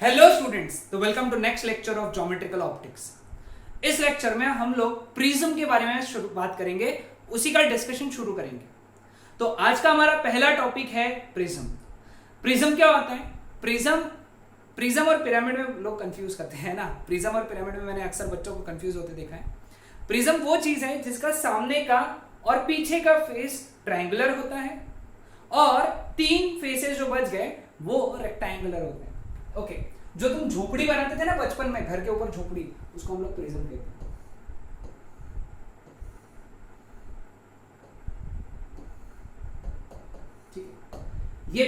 Hello students, तो welcome to next lecture of geometrical optics. इस lecture में हम लोग प्रिज्म के बारे में बात करेंगे, उसी का डिस्कशन शुरू करेंगे। तो आज का हमारा पहला टॉपिक है प्रिज्म। प्रिज्म क्या होता है? प्रिज्म और पिरामिड में लोग कंफ्यूज करते हैं ना। प्रिज्म और पिरामिड में मैंने अक्सर बच्चों को कंफ्यूज होते देखा है। प्रिज्म वो चीज है जिसका सामने का और पीछे का फेस ट्रायंगुलर होता है और तीन फेसेस जो बच गए वो रेक्टेंगुलर होते हैं। ओके, जो तुम झोपड़ी बनाते थे ना बचपन में, घर के ऊपर झोपड़ी, उसको हम लोग प्रिज्म कहते हैं। ठीक है, ये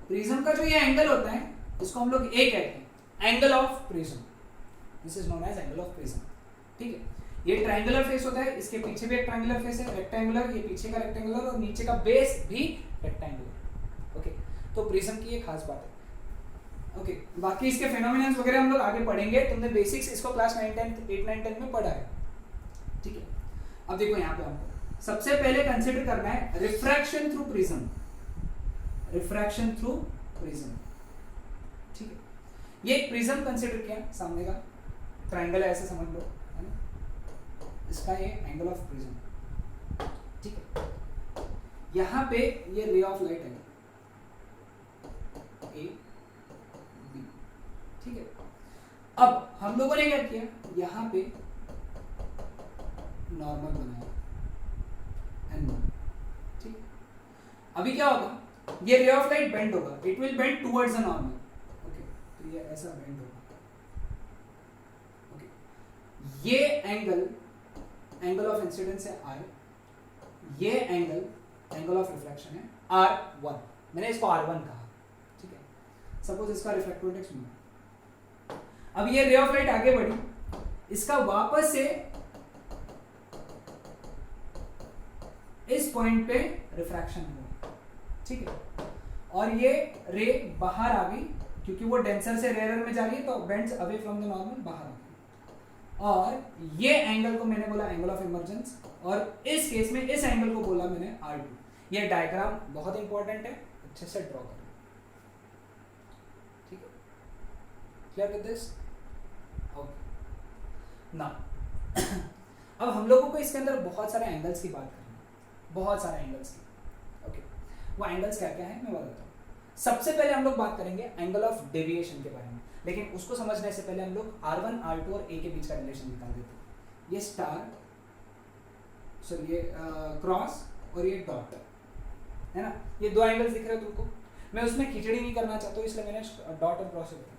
प्रिज्म का जो ये एंगल होता है इसको हम लोग ए कहते हैं, angle of prism. This is known as angle of prism. ठीक है, ये ट्रायंगुलर फेस होता है, इसके पीछे भी एक ट्रायंगुलर फेस है, रेक्टेंगुलर, ये पीछे का रेक्टेंगुलर और नीचे का बेस भी रेक्टेंगुलर। ओके, तो प्रिज्म की ये खास बात है। ओके, बाकी इसके फेनोमेनन्स वगैरह हम लोग आगे पढ़ेंगे। तुमने बेसिक्स इसको क्लास 9 10 8 9 10 में पढ़ा है। ठीक है, अब देखो यहाँ पे हमको सबसे पहले कंसीडर करना है refraction through prism. Refraction through prism, ठीक है, ये एक प्रिज्म कंसीडर किया, सामने का ट्रायंगल है ऐसे समझ लो, है ना, इसका ये एंगल ऑफ प्रिज्म। ठीक है, यहाँ पे ये रे ऑफ लाइट है ए, ठीक है। अब हम लोगों ने क्या किया, यहां पे नॉर्मल बनाया N1। ठीक, अभी क्या होगा, ये रे ऑफ लाइट बेंड होगा, it will bend towards a normal. Okay, तो ये ऐसा बेंड होगा। ओके, ये एंगल ऑफ इंसिडेंस है R, ये एंगल ऑफ रिफ्लेक्शन है R1। मैंने इसको R1 कहा। ठीक है, सपोज इसका रिफ्रैक्टिव इंडेक्स है। अब ये रे ऑफ लाइट आगे बढ़ी, इसका वापस से इस पॉइंट पे रिफ्रैक्शन हुआ। ठीक है, और ये रे बाहर आ गई क्योंकि वो डेंसर से रेयर में जा रही है, तो bends away from the normal, बाहर आ गई। और ये एंगल को मैंने बोला एंगल ऑफ इमर्जेंस, और इस केस में इस एंगल को बोला मैंने R2। ये डायग्राम बहुत इंपॉर्टेंट है, अच्छे से ड्रॉ करें। ठीक है, क्लियर विद दिस? ना अब हम लोगों को इसके अंदर बहुत सारे एंगल्स की बात करनी है, बहुत सारे एंगल्स की। ओके, वो एंगल्स क्या क्या है मैं बताता हूँ। सबसे पहले हम लोग बात करेंगे एंगल ऑफ डेविएशन के बारे में, लेकिन उसको समझने से पहले हम लोग R1 R2 और A के बीच का रिलेशन निकाल देते हैं। ये स्टार, सॉरी ये क्रॉस और ये डॉट है ना, ये दो एंगल्स दिख रहे हो तुमको। मैं उसमें खिचड़ी नहीं करना चाहता हूँ, इसलिए मैंने डॉट और क्रॉस बताया।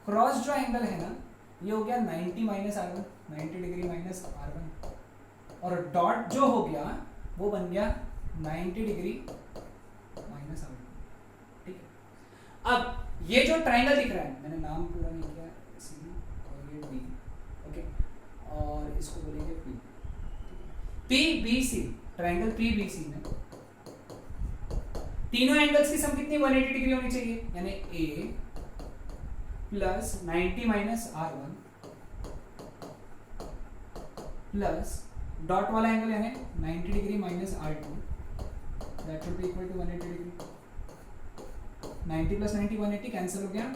क्रॉस जो एंगल है ना, ये हो गया 90 minus R1, 90 degree minus R1, और डॉट जो हो गया वो बन गया 90 डिग्री माइनस R2। ठीक है, अब ये जो ट्रायंगल दिख रहा है, मैंने नाम पूरा नहीं किया, C और ये D, ओके, और इसको बोलेंगे P। PBC, ट्रायंगल PBC में तीनों एंगल्स की सम कितनी 180 डिग्री होनी चाहिए, यानी A plus 90 minus R1 plus dot वाला एंगल यानी 90 degree minus R2, that will be equal to 180 degree. 90 plus 90 180 cancel हो गया,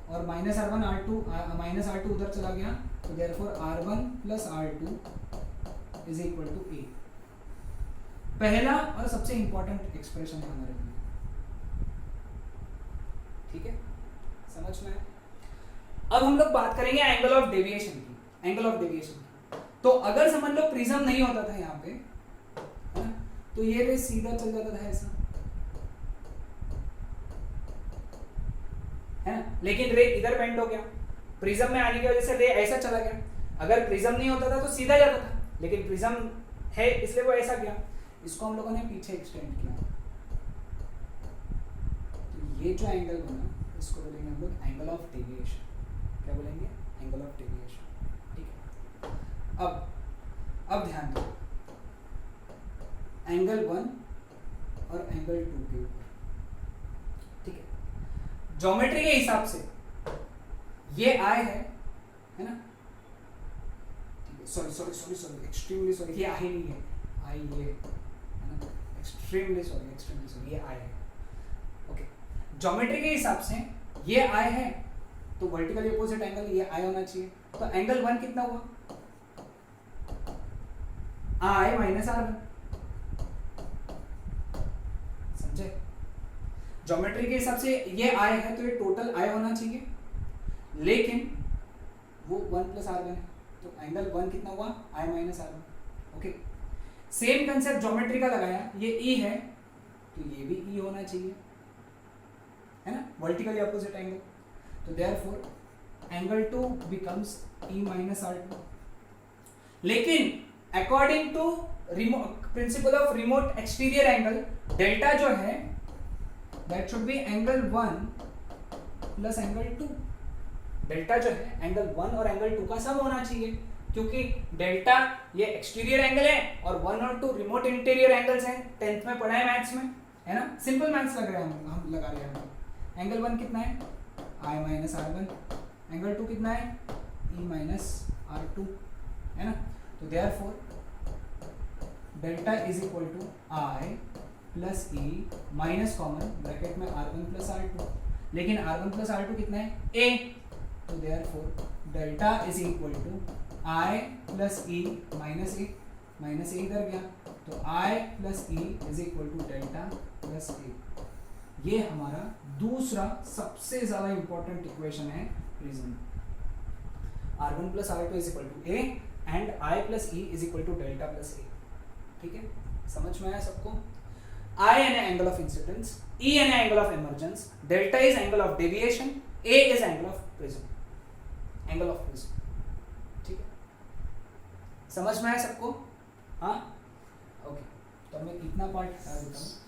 और minus R1 R2 minus R2 उधर चला गया, तो therefore R1 plus R2 is equal to A। पहला और सबसे इंपॉर्टेंट एक्सप्रेशन है हमारे लिए। ठीक है, समझ में? अब हम लोग बात करेंगे एंगल ऑफ डेविएशन की। एंगल ऑफ डेविएशन की, तो अगर समझ लो प्रिज्म नहीं होता था यहाँ पे, है ना, तो ये रे सीधा चल जाता था ऐसा, है ना, लेकिन रे इधर बेंड हो गया, प्रिज्म में आने की वजह से रे ऐसा चला गया। अगर प्रिज्म नहीं होता था तो सीधा जाता था, लेकिन प्रिज्म है इसलिए वो ऐसा गया। इसको हम लोगों ने पीछे एक्सटेंड किया, तो ये जो एंगल बना इसको बोलेंगे हम लोग एंगल ऑफ डेविएशन। क्या बोलेंगे? Angle of deviation. ठीक है, अब ध्यान दो, एंगल 1 और एंगल 2 के ऊपर। ठीक है, ज्योमेट्री के हिसाब से ये आई है ना, ठीक है, सॉरी एक्सट्रीमली सॉरी, ये आई नहीं है, आई ये है ना, एक्सट्रीमली सॉरी ये आई है। ओके, ज्योमेट्री के हिसाब से ये I है तो वर्टिकली अपोजिट एंगल ये I होना चाहिए। तो एंगल 1 कितना हुआ? I minus R1। समझे? ज्योमेट्री के हिसाब से ये I है तो ये टोटल I होना चाहिए, लेकिन वो 1 प्लस R1 है तो एंगल 1 कितना हुआ? I minus R1। Okay, same concept geometry का लगाया, ये E है तो ये भी E होना चाहिए, है ना, वर्टिकली अपोजिट एंगल। तो therefore angle 2 becomes E minus R2। लेकिन according to principle of remote exterior angle, delta जो है that should be angle 1 plus angle 2। Delta जो है एंगल 1 और एंगल 2 का सम होना चाहिए, क्योंकि डेल्टा ये एक्सटीरियर एंगल है और 1 और 2 रिमोट इंटीरियर एंगल्स हैं, 10th में पढ़ा है मैथ्स में, है ना, सिंपल मैथ्स लग रहा है, हम लगा रहे हैं। एंगल 1 कितना है? I minus R1। एंगल 2 कितना है? E माइनस R2, है ना। तो therefore delta is equal to I plus E minus common bracket में R1 प्लस R2, लेकिन R1 प्लस R2 कितना है? A। तो therefore delta is equal to I plus E minus A, minus A इधर गया तो I plus E is equal to delta plus A। ये हमारा दूसरा सबसे ज्यादा इंपॉर्टेंट इक्वेशन है prism. R1 plus R2 is equal to A and I plus E is equal to delta plus A। ठीक है, समझ में आया सबको? I यानी एंगल ऑफ इंसिडेंस, E यानी angle of emergence, delta is angle of deviation, A is angle of prism, angle of prism. ठीक है, समझ में आया सबको? हाँ, ओके। तो मैं इतना पार्ट हटा देता हूँ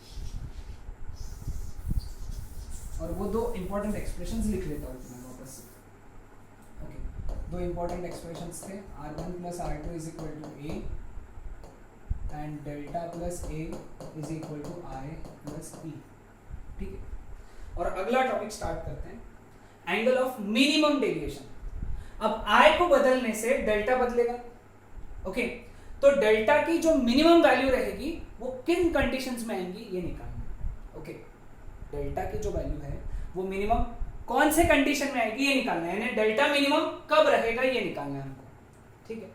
और वो दो इंपॉर्टेंट एक्सप्रेशंस लिख लेता हूँ मैं वापस से। ओके, दो इंपॉर्टेंट एक्सप्रेशंस थे, R1 plus R2 is equal to A and delta plus A is equal to I plus E। ठीक है, और अगला टॉपिक स्टार्ट करते हैं, एंगल ऑफ मिनिमम डेविएशन। अब I को बदलने से डेल्टा बदलेगा। ओके, तो डेल्टा की जो मिनिमम वैल्यू रहेगी वो किन कंडीशंस में आएंगी ये निकालना। ओके, डेल्टा की जो वैल्यू है वो मिनिमम कौन से कंडीशन में आएगी ये निकालना है, यानी डेल्टा मिनिमम कब रहेगा ये निकालना है हमको। ठीक है,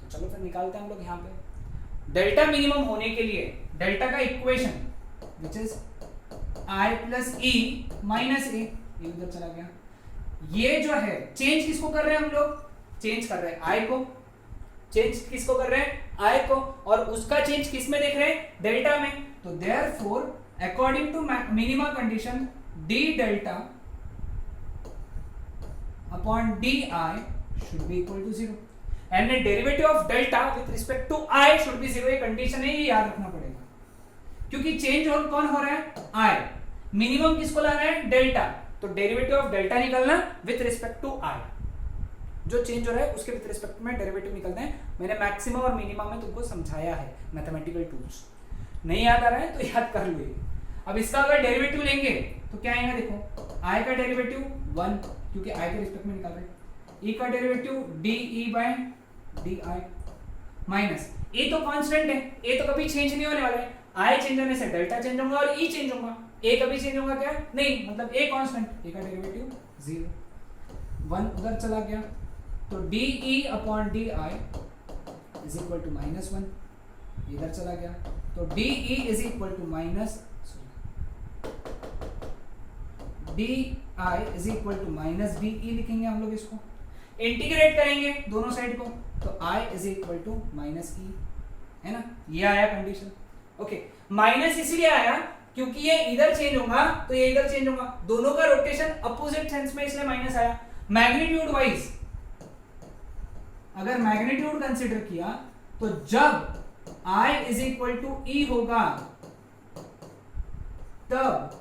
तो चलो फिर निकालते हैं हम लोग। यहाँ पे डेल्टा मिनिमम होने के लिए डेल्टा का equation which is I plus E minus A, ये उधर चला गया। ये जो है चेंज किसको कर रहे हैं हम लोग? चेंज कर रहे हैं I को। चेंज किसको कर रहे हैं? I को। और उसका चेंज किस में देख रहे हैं? डेल्टा में। तो therefore according to minima condition d delta upon di should be equal to 0 and the derivative of delta with respect to I should be 0। ये कंडीशन है, ये याद रखना पड़ेगा, क्योंकि चेंज और कौन हो रहा है? I। मिनिमम किसको ला रहा है? डेल्टा। तो डेरिवेटिव ऑफ डेल्टा निकलना विथ रिस्पेक्ट टू I, जो चेंज हो रहा है उसके विथ रिस्पेक्ट में डेरिवेटिव निकलते हैं। मैंने मैक्सिमम और मिनिमम में तुमको समझाया है मैथमेटिकल टूल्स, नहीं याद आ रहा है तो याद कर लो। अब इसका अगर डेरिवेटिव लेंगे तो क्या आएगा? देखो, I का डेरिवेटिव 1 क्योंकि I के रिस्पेक्ट में निकाल रहे हैं, E का derivative DE by DI minus A तो कांस्टेंट है, A तो कभी चेंज नहीं होने वाला है, I चेंज होने से डेल्टा चेंज होगा और E चेंज होगा, A कभी चेंज होगा क्या? नहीं, मतलब A कांस्टेंट, A का डेरिवेटिव 0, 1 उधर चला गया तो DE upon DI is equal to minus 1, इधर चला गया तो DE is equal to minus DI is equal to minus DE लिखेंगे हम लोग, इसको इंटीग्रेट करेंगे दोनों साइड को तो I is equal to minus E, है ना। ये आया कंडीशन। ओके, माइनस इसलिए आया क्योंकि ये इधर चेंज होगा तो ये इधर चेंज होगा, दोनों का रोटेशन अपोजिट सेंस में, इसलिए माइनस आया। मैग्नीट्यूड वाइज अगर मैग्नीट्यूड कंसीडर किया तो जब I is equal to E होगा तब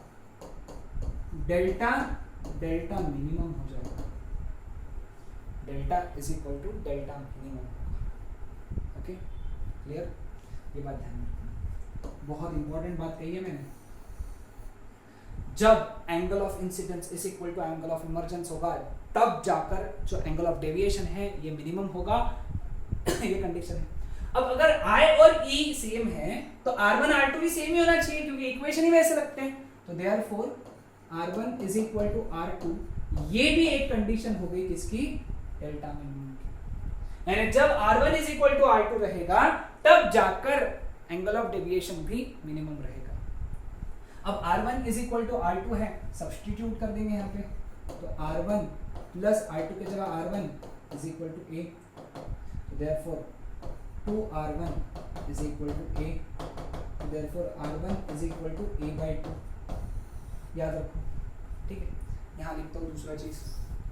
डेल्टा मिनिमम हो जाएगा, delta is equal to delta minimum. Okay, clear? ये बात ध्यान में रखना, बहुत इंपॉर्टेंट बात कही है मैंने। जब angle of incidence is equal to angle of emergence होगा तब जाकर जो एंगल ऑफ डेविएशन है ये मिनिमम होगा, ये कंडीशन है। अब अगर I और E सेम है तो R1 R2 भी सेम ही होना चाहिए क्योंकि इक्वेशन ही वैसे लगते हैं। तो therefore R1 is equal to R2, ये भी एक कंडीशन हो गई किसकी, डेल्टा मिनिमम की। यानी जब R1 is equal to R2 रहेगा तब जाकर एंगल ऑफ डेविएशन भी मिनिमम रहेगा। अब R1 is equal to R2 है, सब्सटीट्यूट कर देंगे यहाँ पे, तो R1 प्लस R2 की जगह R1 is equal to A, therefore 2R1 is equal to A, therefore R1 is equal to A by 2। याद रखो, ठीक है। यहाँ लिखता हूँ दूसरा चीज,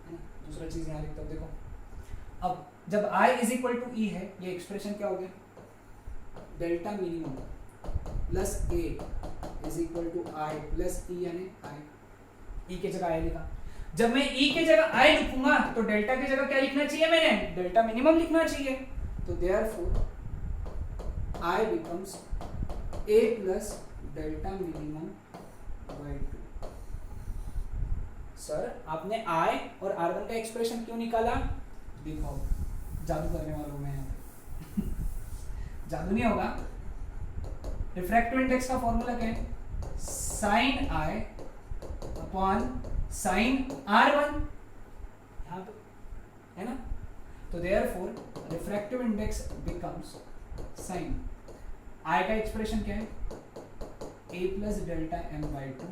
है ना, दूसरा चीज यहाँ लिखता हूँ, देखो अब जब I is equal to E है, ये एक्सप्रेशन क्या हो गया, delta minimum plus A is equal to I plus E, यानी I, E की जगह I लिखा। जब मैं E की जगह I लिखूंगा तो डेल्टा की जगह क्या लिखना चाहिए, मैंने डेल्टा मिनिमम लिखना चाहिए, तो therefore I becomes A plus delta minimum by 2। Sir आपने I और R1 का एक्सप्रेशन क्यों निकाला, दिखाओ, जादू करने वालों में यहाँ पे जादू नहीं होगा। रिफ्रैक्टिव इंडेक्स का फॉर्मूला क्या है, sign I upon sine R1, यहाँ पे है ना, तो therefore refractive index becomes sine I का एक्सप्रेशन क्या है, A plus delta M by 2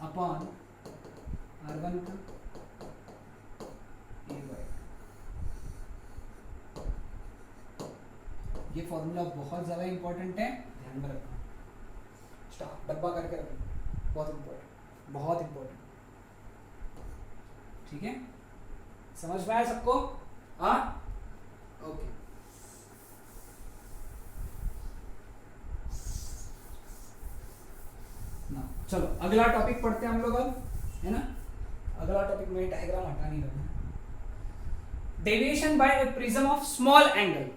upon R1 का A बाई 2। ये फॉर्मूला बहुत ज्यादा इंपॉर्टेंट है, ध्यान में रखना, स्टॉप डब्बा करके रखना, बहुत इंपॉर्टेंट, बहुत इंपॉर्टेंट, ठीक है, समझ में आया सबको, हाँ, ओके। ना चलो अगला टॉपिक पढ़ते हैं हम लोग अब, है ना। अगला टॉपिक में डायग्राम हटा नहीं रखना, deviation by prism of small angle.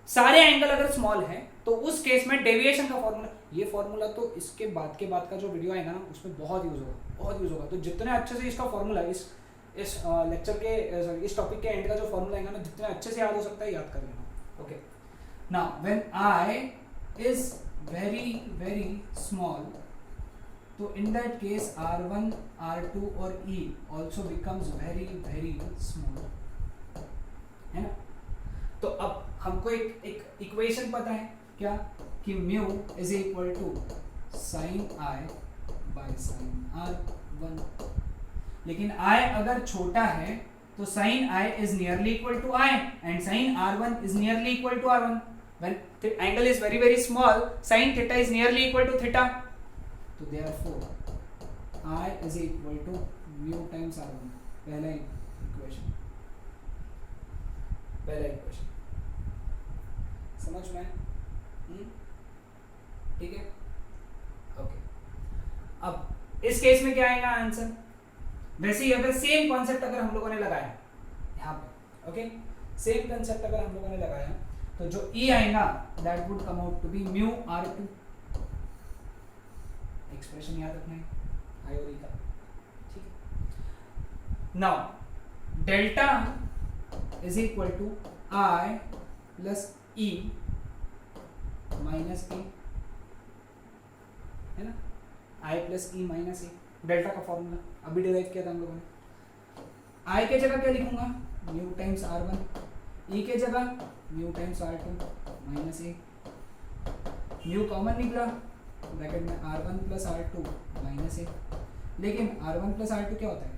सारे एंगल अगर स्मॉल है तो उस केस में डेविएशन का फॉर्मूला, ये फॉर्मूला तो इसके बाद का जो वीडियो आएगा ना उसमें बहुत यूज होगा, बहुत यूज होगा। तो जितने अच्छे से इसका फॉर्मूला इस लेक्चर के इस टॉपिक के एंड का जो फॉर्मूला आएगा ना, जितने अच्छे से याद हो सकता है याद कर लेना, okay. Now when I is very very small, तो in that case R1, R2 और E also becomes very very small, है ना। तो अब हमको एक इक्वेशन पता है क्या, कि mu is equal to sine I by sine R1, लेकिन I अगर छोटा है तो sine I is nearly equal to I and sin R1 is nearly equal to R1. When the angle is very very small, sin theta is nearly equal to theta. तो therefore I is equal to mu times R1, पहला equation, समझ में, ठीक है, okay. अब इस case में क्या आएगा आंसर, वैसे ही अगर सेम कॉन्सेप्ट अगर हम लोगों ने लगाया यहाँ पे, ओके, सेम कॉन्सेप्ट अगर हम लोगों ने लगाया तो जो E आएगा that would come out to be mu R2, expression याद रखना है I और E का, ठीक है। Now delta is equal to I plus E minus A, है ना, I plus E minus A, delta का फॉर्मूला अभी डिराइव किया था हम लोगों ने। I के जगह क्या लिखूंगा, म्यू टाइम्स R1, E के जगह mu times R2 minus A, mu common निकला ब्रैकेट में R1 plus R2 minus A, लेकिन R1 प्लस R2 क्या होता है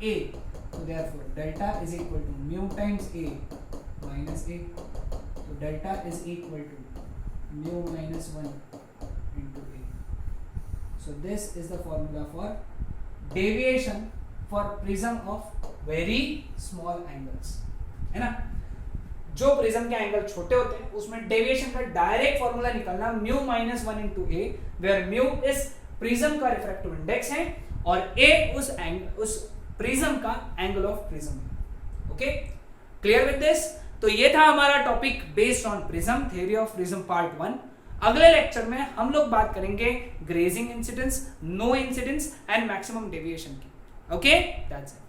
A, तो therefore delta is equal to mu times A minus A, तो delta is equal to mu minus 1 into A. So this is the formula for deviation for prism of very small angles, है ना। जो prism के angle छोटे होते हैं उसमें deviation का डायरेक्ट फॉर्मूला निकालना mu minus 1 into A, where mu इस प्रिज्म का रिफ्रैक्टिव इंडेक्स है और A उस प्रिज्म का एंगल ऑफ प्रिज्म है, ओके, क्लियर विद दिस। तो ये था हमारा topic based on prism, theory of prism part 1। अगले लेक्चर में हम लोग बात करेंगे grazing incidence, no incidence and maximum deviation की, ओके, दैट्स इट।